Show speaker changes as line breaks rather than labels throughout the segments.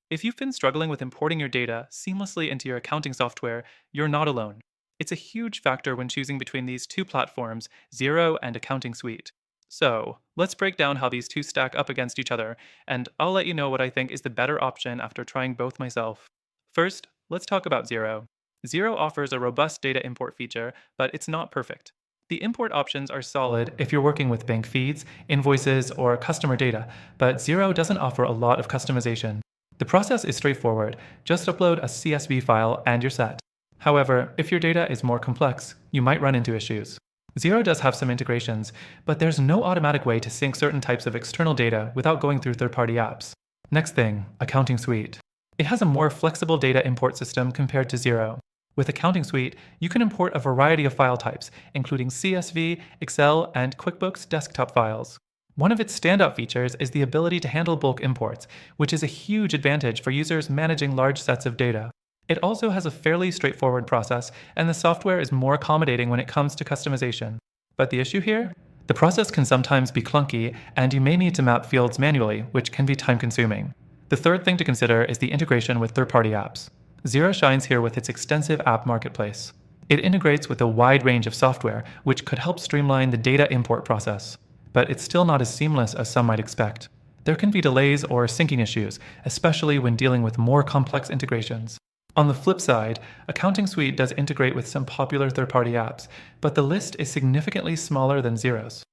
If you've been struggling with importing your data seamlessly into your accounting software, you're not alone. It's a huge factor when choosing between these two platforms, Xero and AccountingSuite. So, let's break down how these two stack up against each other, and I'll let you know what I think is the better option after trying both myself. First, let's talk about Xero. Xero offers a robust data import feature, but it's not perfect. The import options are solid if you're working with bank feeds, invoices, or customer data, but Xero doesn't offer a lot of customization. The process is straightforward. Just upload a CSV file and you're set. However, if your data is more complex, you might run into issues. Xero does have some integrations, but there's no automatic way to sync certain types of external data without going through third-party apps. Next thing, AccountingSuite. It has a more flexible data import system compared to Xero. With AccountingSuite, you can import a variety of file types, including CSV, Excel, and QuickBooks desktop files. One of its standout features is the ability to handle bulk imports, which is a huge advantage for users managing large sets of data. It also has a fairly straightforward process, and the software is more accommodating when it comes to customization. But the issue here? The process can sometimes be clunky, and you may need to map fields manually, which can be time-consuming. The third thing to consider is the integration with third-party apps. Xero shines here with its extensive app marketplace. It integrates with a wide range of software, which could help streamline the data import process. But it's still not as seamless as some might expect. There can be delays or syncing issues, especially when dealing with more complex integrations. On the flip side, AccountingSuite does integrate with some popular third-party apps, but the list is significantly smaller than Xero's.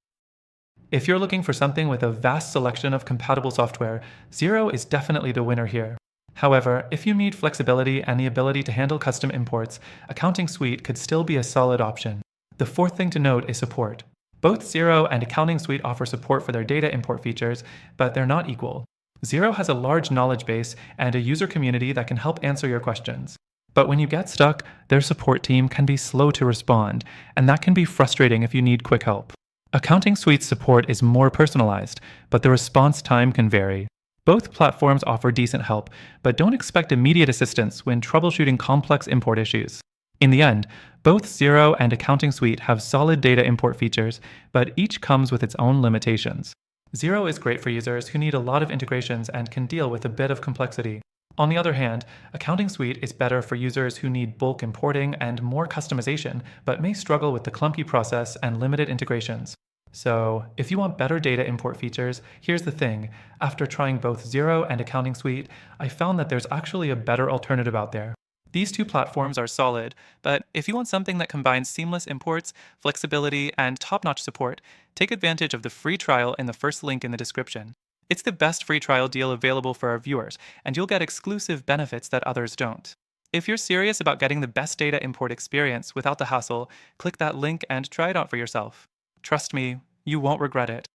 If you're looking for something with a vast selection of compatible software, Xero is definitely the winner here. However, if you need flexibility and the ability to handle custom imports, AccountingSuite could still be a solid option. The fourth thing to note is support. Both Xero and AccountingSuite offer support for their data import features, but they're not equal. Xero has a large knowledge base and a user community that can help answer your questions. But when you get stuck, their support team can be slow to respond, and that can be frustrating if you need quick help. AccountingSuite's support is more personalized, but the response time can vary. Both platforms offer decent help, but don't expect immediate assistance when troubleshooting complex import issues. In the end, both Xero and AccountingSuite have solid data import features, but each comes with its own limitations. Xero is great for users who need a lot of integrations and can deal with a bit of complexity. On the other hand, AccountingSuite is better for users who need bulk importing and more customization, but may struggle with the clunky process and limited integrations. So, if you want better data import features, here's the thing. After trying both Xero and AccountingSuite, I found that there's actually a better alternative out there. These two platforms are solid, but if you want something that combines seamless imports, flexibility, and top-notch support, take advantage of the free trial in the first link in the description. It's the best free trial deal available for our viewers, and you'll get exclusive benefits that others don't. If you're serious about getting the best data import experience without the hassle, click that link and try it out for yourself. Trust me, you won't regret it.